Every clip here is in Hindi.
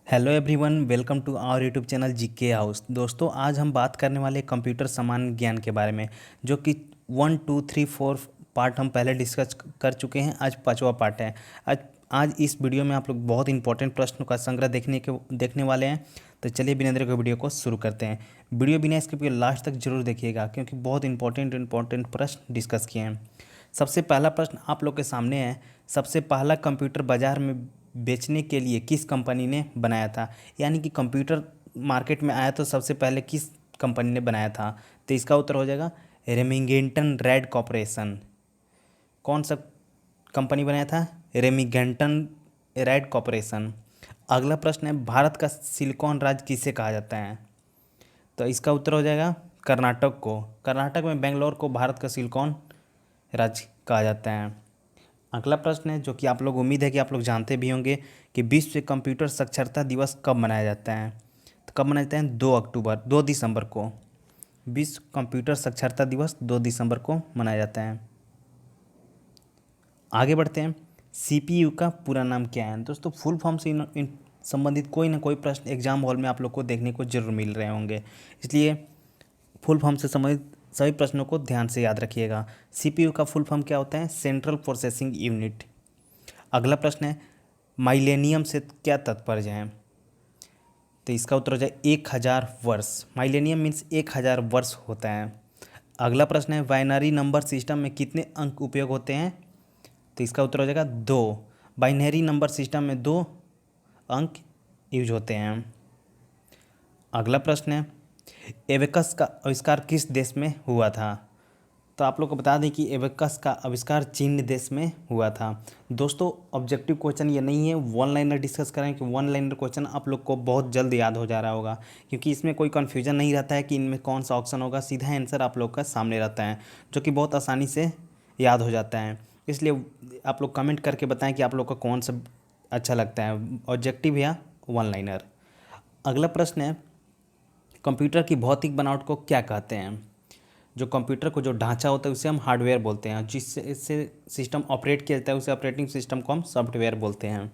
Hello everyone, welcome to our YouTube channel GK house. दोस्तों, आज हम बात करने वाले कंप्यूटर सामान्य ज्ञान के बारे में, जो कि 1 2 3 4 पार्ट हम पहले डिस्कस कर चुके हैं। आज पांचवा पार्ट है। आज इस वीडियो में आप लोग बहुत इंपॉर्टेंट प्रश्नों का संग्रह देखने वाले हैं। तो चलिए बिना देर के वीडियो को शुरू करते हैं। वीडियो बिना स्किप किए लास्ट तक जरूर देखिएगा, क्योंकि बहुत इंपॉर्टेंट प्रश्न डिस्कस किए हैं। सबसे पहला प्रश्न आप लोग के सामने है। सबसे पहला कंप्यूटर बाजार में बेचने के लिए किस कंपनी ने बनाया था? यानी कि कंप्यूटर मार्केट में आया तो सबसे पहले किस कंपनी ने बनाया था? तो इसका उत्तर हो जाएगा रेमिंगटन रैड कॉरपोरेशन। कौन सा कंपनी बनाया था? Remington red corporation. अगला प्रश्न है, भारत का सिलिकॉन राज्य किसे कहा जाता है? तो इसका उत्तर हो जाएगा कर्नाटक को। कर्नाटक में बेंगलोर को भारत का सिलिकॉन राज्य कहा जाता है। अगला प्रश्न है, जो कि आप लोग उम्मीद है कि आप लोग जानते भी होंगे, कि विश्व कंप्यूटर साक्षरता दिवस कब मनाया जाता है? तो कब मनाया जाता है? 2 दिसंबर को। विश्व कंप्यूटर साक्षरता दिवस 2 दिसंबर को मनाया जाता है। आगे बढ़ते हैं। सीपीयू का पूरा नाम क्या है? दोस्तों, फुल फॉर्म से इन संबंधित कोई ना कोई प्रश्न एग्जाम हॉल में आप लोग को देखने को जरूर मिल रहे होंगे, इसलिए फुल फॉर्म से संबंधित सभी प्रश्नों को ध्यान से याद रखिएगा। सीपीयू का फुल फॉर्म क्या होता है? Central processing unit. अगला प्रश्न है, माइलेनियम से क्या तात्पर्य है? तो इसका उत्तर हो जाए 1000 वर्ष। माइलेनियम मीन्स 1000 वर्ष होता है। अगला प्रश्न है, बाइनरी नंबर सिस्टम में कितने अंक उपयोग होते हैं? तो इसका उत्तर हो जाएगा 2। बाइनरी नंबर सिस्टम में 2 अंक यूज होते हैं। अगला प्रश्न है, एबेकस का आविष्कार किस देश में हुआ था? तो आप लोग को बता दें कि एबेकस का आविष्कार चीन देश में हुआ था। दोस्तों, ऑब्जेक्टिव क्वेश्चन ये नहीं है, वन लाइनर डिस्कस करें कि वन लाइनर क्वेश्चन आप लोग को बहुत जल्द याद हो जा रहा होगा, क्योंकि इसमें कोई कन्फ्यूजन नहीं रहता है कि इनमें कौन सा ऑप्शन होगा। सीधा आंसर आप लोग का सामने रहता है, जो कि बहुत आसानी से याद हो जाता है। इसलिए आप लोग कमेंट करके बताएं कि आप लोग का कौन सा अच्छा लगता है, ऑब्जेक्टिव या वन लाइनर। अगला प्रश्न है, कंप्यूटर की भौतिक बनावट को क्या कहते हैं? जो कंप्यूटर को जो ढांचा होता है उसे हम हार्डवेयर बोलते हैं, जिससे इससे सिस्टम ऑपरेट किया जाता है उसे ऑपरेटिंग सिस्टम को हम सॉफ्टवेयर बोलते हैं।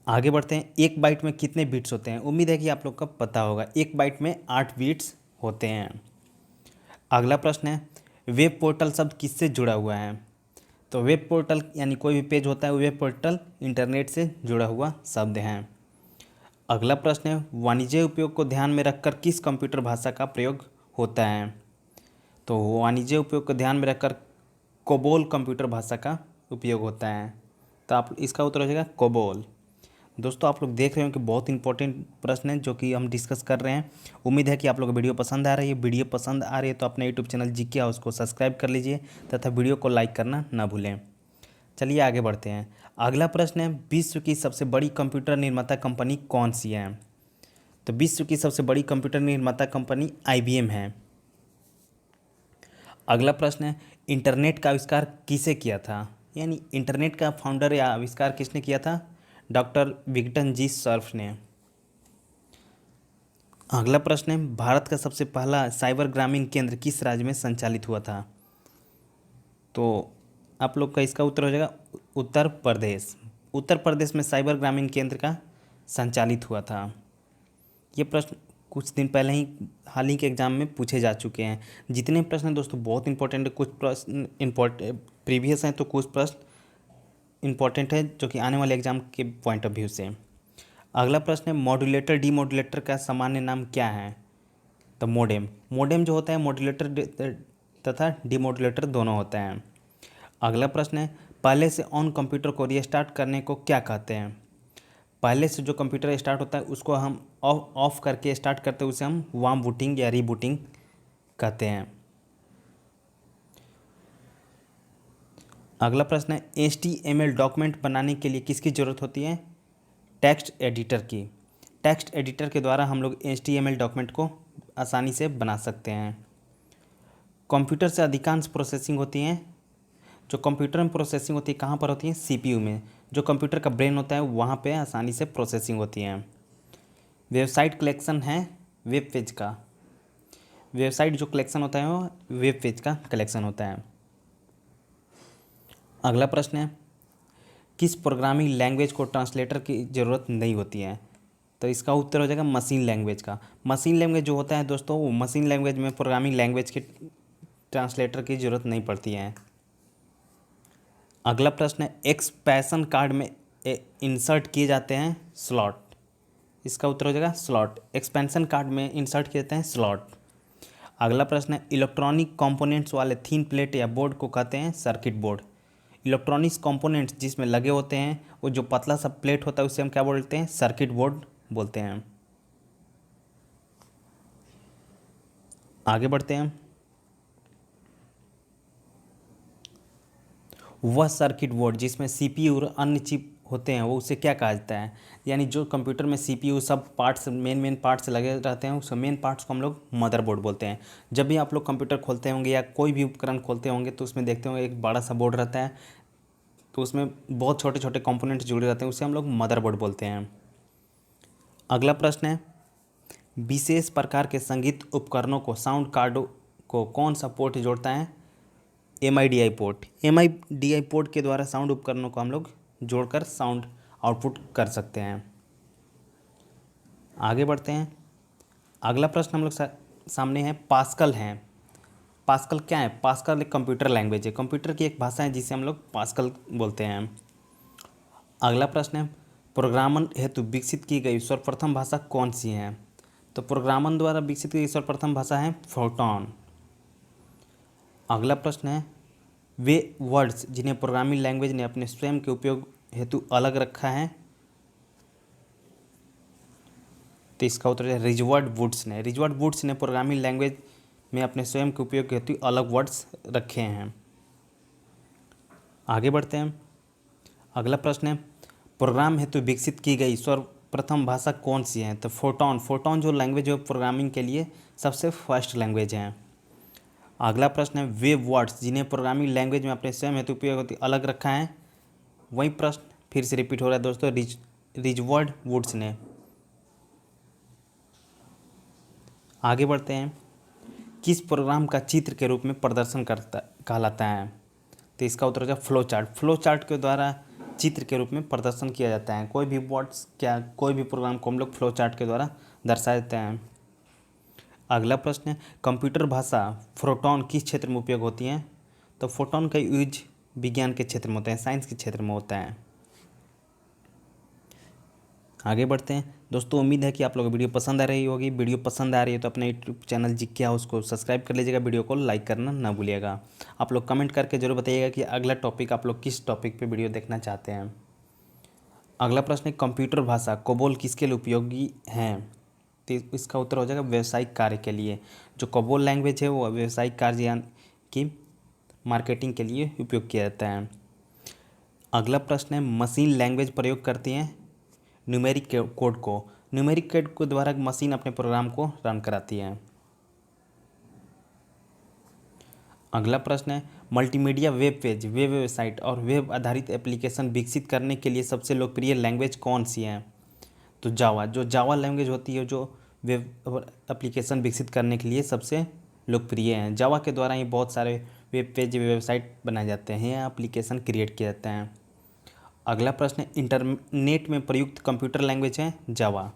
आगे बढ़ते हैं। 1 बाइट में कितने बिट्स होते हैं? उम्मीद है कि आप लोग को पता होगा। 1 बाइट में 8 बिट्स होते हैं। अगला प्रश्न है, वेब पोर्टल शब्द किससे जुड़ा हुआ है? तो वेब पोर्टल यानी कोई भी पेज होता है, वेब पोर्टल इंटरनेट से जुड़ा हुआ शब्द है। अगला प्रश्न है, वाणिज्य उपयोग को ध्यान में रखकर किस कंप्यूटर भाषा का प्रयोग होता है? तो वाणिज्य उपयोग को ध्यान में रखकर कोबोल कंप्यूटर भाषा का उपयोग होता है। तो आप इसका उत्तर हो जाएगा कोबोल। दोस्तों, आप लोग देख रहे हो कि बहुत इंपॉर्टेंट प्रश्न है जो कि हम डिस्कस कर रहे हैं। उम्मीद है कि आप लोग को वीडियो पसंद आ रही है। वीडियो पसंद आ रही है तो अपने यूट्यूब चैनल जीके हाउस को सब्सक्राइब कर लीजिए तथा वीडियो को लाइक करना ना भूलें। चलिए आगे बढ़ते हैं। अगला प्रश्न है, विश्व की सबसे बड़ी कंप्यूटर निर्माता कंपनी कौन सी है? तो विश्व की सबसे बड़ी कंप्यूटर निर्माता कंपनी IBM है। अगला प्रश्न है, इंटरनेट का आविष्कार किसे किया था? यानी इंटरनेट का फाउंडर या आविष्कार किसने किया था? डॉक्टर विक्टन जी सर्फ ने। अगला प्रश्न है, भारत का सबसे पहला साइबर ग्रामीण केंद्र किस राज्य में संचालित हुआ था? तो आप लोग का इसका उत्तर हो जाएगा उत्तर प्रदेश। उत्तर प्रदेश में साइबर ग्रामीण केंद्र का संचालित हुआ था। ये प्रश्न कुछ दिन पहले ही हाल ही के एग्जाम में पूछे जा चुके हैं। जितने प्रश्न हैं दोस्तों बहुत इंपॉर्टेंट है। कुछ प्रश्न प्रीवियस हैं तो कुछ प्रश्न इंपॉर्टेंट है जो कि आने वाले एग्जाम के पॉइंट ऑफ व्यू से। अगला प्रश्न है, मॉड्यूलेटर डीमॉड्यूलेटर का सामान्य नाम क्या है? तो मोडेम। मोडेम जो होता है मॉड्यूलेटर तथा डीमॉड्यूलेटर दोनों होते हैं। अगला प्रश्न है, पहले से ऑन कंप्यूटर को रीस्टार्ट करने को क्या कहते हैं? पहले से जो कंप्यूटर स्टार्ट होता है उसको हम ऑफ करके स्टार्ट करते हैं, उसे हम वार्म बूटिंग या रीबूटिंग कहते हैं। अगला प्रश्न है, HTML डॉक्यूमेंट बनाने के लिए किसकी ज़रूरत होती है? टेक्स्ट एडिटर की। टेक्स्ट एडिटर के द्वारा हम लोग HTML डॉक्यूमेंट को आसानी से बना सकते हैं। कंप्यूटर से अधिकांश प्रोसेसिंग होती है। जो कंप्यूटर में प्रोसेसिंग होती है कहाँ पर होती है? CPU में। जो कंप्यूटर का ब्रेन होता है वहाँ पे आसानी से प्रोसेसिंग होती है। वेबसाइट कलेक्शन है वेब पेज का। वेबसाइट जो कलेक्शन होता है वो वेब पेज का कलेक्शन होता है। अगला प्रश्न है, किस प्रोग्रामिंग लैंग्वेज को ट्रांसलेटर की ज़रूरत नहीं होती है? तो इसका उत्तर हो जाएगा मशीन लैंग्वेज का। मशीन लैंग्वेज जो होता है दोस्तों, वो मशीन लैंग्वेज में प्रोग्रामिंग लैंग्वेज के ट्रांसलेटर की ज़रूरत नहीं पड़ती है। अगला प्रश्न है, एक्सपैंशन कार्ड में इंसर्ट किए जाते हैं स्लॉट। इसका उत्तर हो जाएगा स्लॉट। एक्सपेंशन कार्ड में इंसर्ट किए जाते हैं स्लॉट। अगला प्रश्न है, इलेक्ट्रॉनिक कंपोनेंट्स वाले थीन प्लेट या बोर्ड को कहते हैं सर्किट बोर्ड। इलेक्ट्रॉनिक्स कंपोनेंट्स जिसमें लगे होते हैं, वो जो पतला सा प्लेट होता है उसे हम क्या बोलते हैं? सर्किट बोर्ड बोलते हैं। आगे बढ़ते हैं। वह सर्किट बोर्ड जिसमें सीपीयू और अन्य चिप होते हैं, वो उसे क्या कहा जाता है? यानी जो कंप्यूटर में सीपीयू सब पार्ट्स मेन पार्ट्स लगे रहते हैं, उस मेन पार्ट्स को हम लोग मदरबोर्ड बोलते हैं। जब भी आप लोग कंप्यूटर खोलते होंगे या कोई भी उपकरण खोलते होंगे तो उसमें देखते होंगे एक बड़ा सा बोर्ड रहता है, तो उसमें बहुत छोटे छोटे कंपोनेंट्स जुड़े रहते हैं, उसे हम लोग मदरबोर्ड बोलते हैं। अगला प्रश्न है, विशेष प्रकार के संगीत उपकरणों को साउंड कार्डों को कौन सा पोर्ट जोड़ता है? MIDI port. MIDI पोर्ट के द्वारा साउंड उपकरणों को हम लोग जोड़कर साउंड आउटपुट कर सकते हैं। आगे बढ़ते हैं। अगला प्रश्न हम लोग सामने है, पास्कल है। पास्कल क्या है? पास्कल एक कंप्यूटर लैंग्वेज है, कंप्यूटर की एक भाषा है जिसे हम लोग पास्कल बोलते हैं। अगला प्रश्न है, प्रोग्रामन हेतु विकसित की गई सर्वप्रथम भाषा कौन सी है? तो प्रोग्रामन द्वारा विकसित की गई सर्वप्रथम भाषा है फोर्टॉन। अगला प्रश्न है, वे वर्ड्स जिन्हें प्रोग्रामिंग लैंग्वेज ने अपने स्वयं के उपयोग हेतु अलग रखा है, तो इसका उत्तर है रिजर्व्ड वुड्स ने। रिजर्व्ड वुड्स ने प्रोग्रामिंग लैंग्वेज में अपने स्वयं के उपयोग हेतु अलग वर्ड्स रखे हैं। आगे बढ़ते हैं। अगला प्रश्न है, प्रोग्राम हेतु विकसित की गई सर्वप्रथम भाषा कौन सी है? तो फोर्टॉन। फोर्टॉन जो लैंग्वेज है प्रोग्रामिंग के लिए सबसे फर्स्ट लैंग्वेज है। अगला प्रश्न है, वे वर्ड्स जिन्हें प्रोग्रामिंग लैंग्वेज में अपने स्वयं हेतु उपयोग हेतु अलग रखा है, वही प्रश्न फिर से रिपीट हो रहा है दोस्तों, रिजर्व्ड वुड्स ने। आगे बढ़ते हैं। किस प्रोग्राम का चित्र के रूप में प्रदर्शन करता कहलाता है? तो इसका उत्तर है फ्लो चार्ट। फ्लो चार्ट के द्वारा चित्र के रूप में प्रदर्शन किया जाता है। कोई भी वर्ड्स क्या कोई भी प्रोग्राम को हम लोग फ्लो चार्ट के द्वारा दर्शा देते हैं। अगला प्रश्न है, कंप्यूटर भाषा फोर्टॉन किस क्षेत्र में उपयोग होती है? तो फोर्टॉन का यूज विज्ञान के क्षेत्र में होता है, साइंस के क्षेत्र में होता है। आगे बढ़ते हैं दोस्तों, उम्मीद है कि आप लोगों को वीडियो पसंद आ रही होगी। वीडियो पसंद आ रही है तो अपने यूट्यूब चैनल जिक्या उसको सब्सक्राइब कर लीजिएगा, वीडियो को लाइक करना ना भूलिएगा। आप लोग कमेंट करके जरूर बताइएगा कि अगला टॉपिक आप लोग किस टॉपिक पे वीडियो देखना चाहते हैं। अगला प्रश्न है, कंप्यूटर भाषा कोबोल किसके लिए उपयोगी है? तो इसका उत्तर हो जाएगा व्यावसायिक कार्य के लिए। जो कोबोल लैंग्वेज है वो व्यावसायिक कार्य की मार्केटिंग के लिए उपयोग किया जाता है। अगला प्रश्न है, मशीन लैंग्वेज प्रयोग करती हैं न्यूमेरिक कोड को। न्यूमेरिक कोड के द्वारा मशीन अपने प्रोग्राम को रन कराती है। अगला प्रश्न है, multimedia web page, web website और वेब आधारित एप्लीकेशन विकसित करने के लिए सबसे लोकप्रिय लैंग्वेज कौन सी है? तो जावा। जो जावा लैंग्वेज होती है जो वेब एप्लीकेशन विकसित करने के लिए सबसे लोकप्रिय है। जावा के द्वारा ही बहुत सारे वेब पेज वेबसाइट बनाए जाते हैं या एप्लीकेशन क्रिएट किए जाते हैं। अगला प्रश्न है, इंटरनेट में प्रयुक्त कंप्यूटर लैंग्वेज है जावा।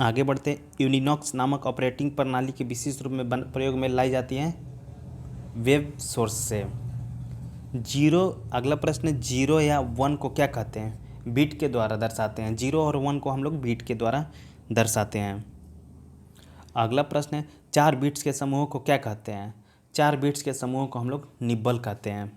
आगे बढ़ते, यूनिनॉक्स नामक ऑपरेटिंग प्रणाली के विशिष्ट रूप में प्रयोग में लाई जाती है वेब सोर्स से। जीरो। अगला प्रश्न, जीरो या वन को क्या कहते हैं? बीट के द्वारा दर्शाते हैं। जीरो और वन को हम लोग बीट के द्वारा दर्शाते हैं। अगला प्रश्न है, 4 बिट्स के समूह को क्या कहते हैं? 4 बिट्स के समूह को हम लोग निब्बल कहते हैं।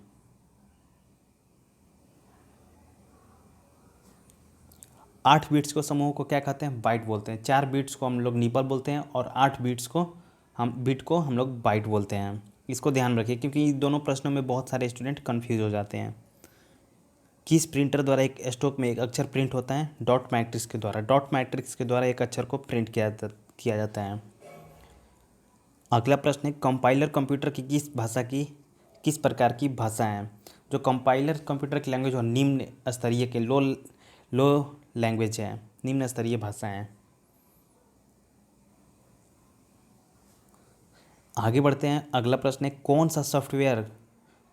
8 बिट्स को समूह को क्या कहते हैं? बाइट बोलते हैं। 4 बिट्स को हम लोग निब्बल बोलते हैं और 8 बिट को हम लोग बाइट बोलते हैं। इसको ध्यान में रखिए क्योंकि दोनों प्रश्नों में बहुत सारे स्टूडेंट कन्फ्यूज हो जाते हैं। किस प्रिंटर द्वारा एक स्टॉक में एक अक्षर प्रिंट होता है? डॉट मैट्रिक्स के द्वारा। डॉट मैट्रिक्स के द्वारा एक अक्षर को प्रिंट किया जाता है। अगला प्रश्न है, कंपाइलर कंप्यूटर की किस प्रकार की भाषा है? जो कंपाइलर कंप्यूटर की लैंग्वेज और निम्न स्तरीय के लो लैंग्वेज है, निम्न स्तरीय भाषा है। आगे बढ़ते हैं। अगला प्रश्न है, कौन सा सॉफ्टवेयर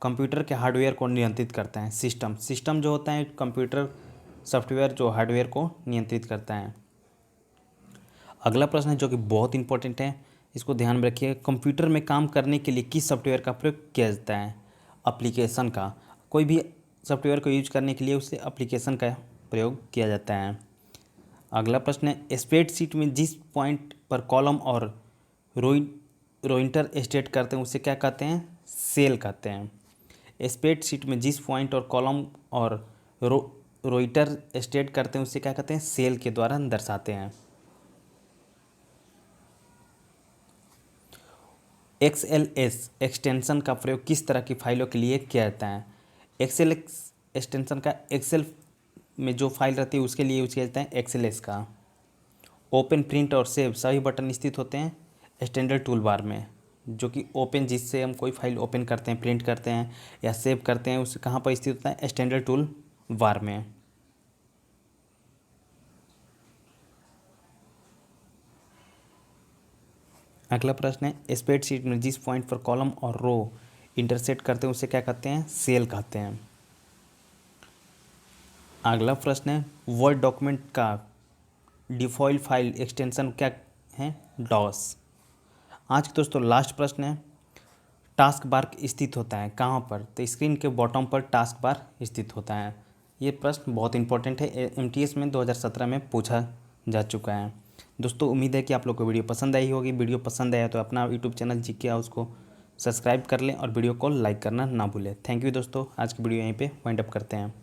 कंप्यूटर के हार्डवेयर को नियंत्रित करता है? सिस्टम जो होता है कंप्यूटर सॉफ्टवेयर जो हार्डवेयर को नियंत्रित करता है। अगला प्रश्न है जो कि बहुत इंपॉर्टेंट है, इसको ध्यान में रखिए। कंप्यूटर में काम करने के लिए किस सॉफ्टवेयर का प्रयोग किया जाता है? एप्लीकेशन का। कोई भी सॉफ्टवेयर को यूज करने के लिए उससे एप्लीकेशन का प्रयोग किया जाता है। अगला प्रश्न है स्प्रेडशीट में जिस पॉइंट पर कॉलम और रोइंटर स्टेट करते हैं उसे क्या कहते हैं? सेल कहते हैं। स्प्रेडशीट में जिस पॉइंट और कॉलम और रोइटर स्टेट करते हैं उसे क्या कहते हैं? सेल के द्वारा दर्शाते हैं। XLS एक्सटेंशन का प्रयोग किस तरह की फाइलों के लिए किया जाता है? XLS एक्सटेंशन का एक्सेल में जो फाइल रहती है उसके लिए यूज किया जाता है XLS का। ओपन, प्रिंट और सेव सभी बटन स्थित होते हैं स्टैंडर्ड टूल बार में, जो कि ओपन जिससे हम कोई फाइल ओपन करते हैं, प्रिंट करते हैं या सेव करते हैं, उसे कहाँ पर स्थित होता है? स्टैंडर्ड टूल बार में। अगला प्रश्न है स्प्रेडशीट में जिस पॉइंट पर कॉलम और रो इंटरसेक्ट करते हैं उसे क्या कहते हैं? सेल कहते हैं। अगला प्रश्न है वर्ड डॉक्यूमेंट का डिफ़ॉल्ट फाइल एक्सटेंशन क्या है? डॉस। आज के दोस्तों लास्ट प्रश्न है टास्क बार स्थित होता है कहाँ पर? तो स्क्रीन के बॉटम पर टास्क बार स्थित होता है। ये प्रश्न बहुत इंपॉर्टेंट है, MTS में 2017 में पूछा जा चुका है। दोस्तों उम्मीद है कि आप लोग को वीडियो पसंद आई होगी। वीडियो पसंद आया तो अपना यूट्यूब चैनल GK हाउस को सब्सक्राइब कर लें और वीडियो को लाइक करना ना भूलें। थैंक यू दोस्तों, आज की वीडियो यहीं पे वाइंड अप करते हैं।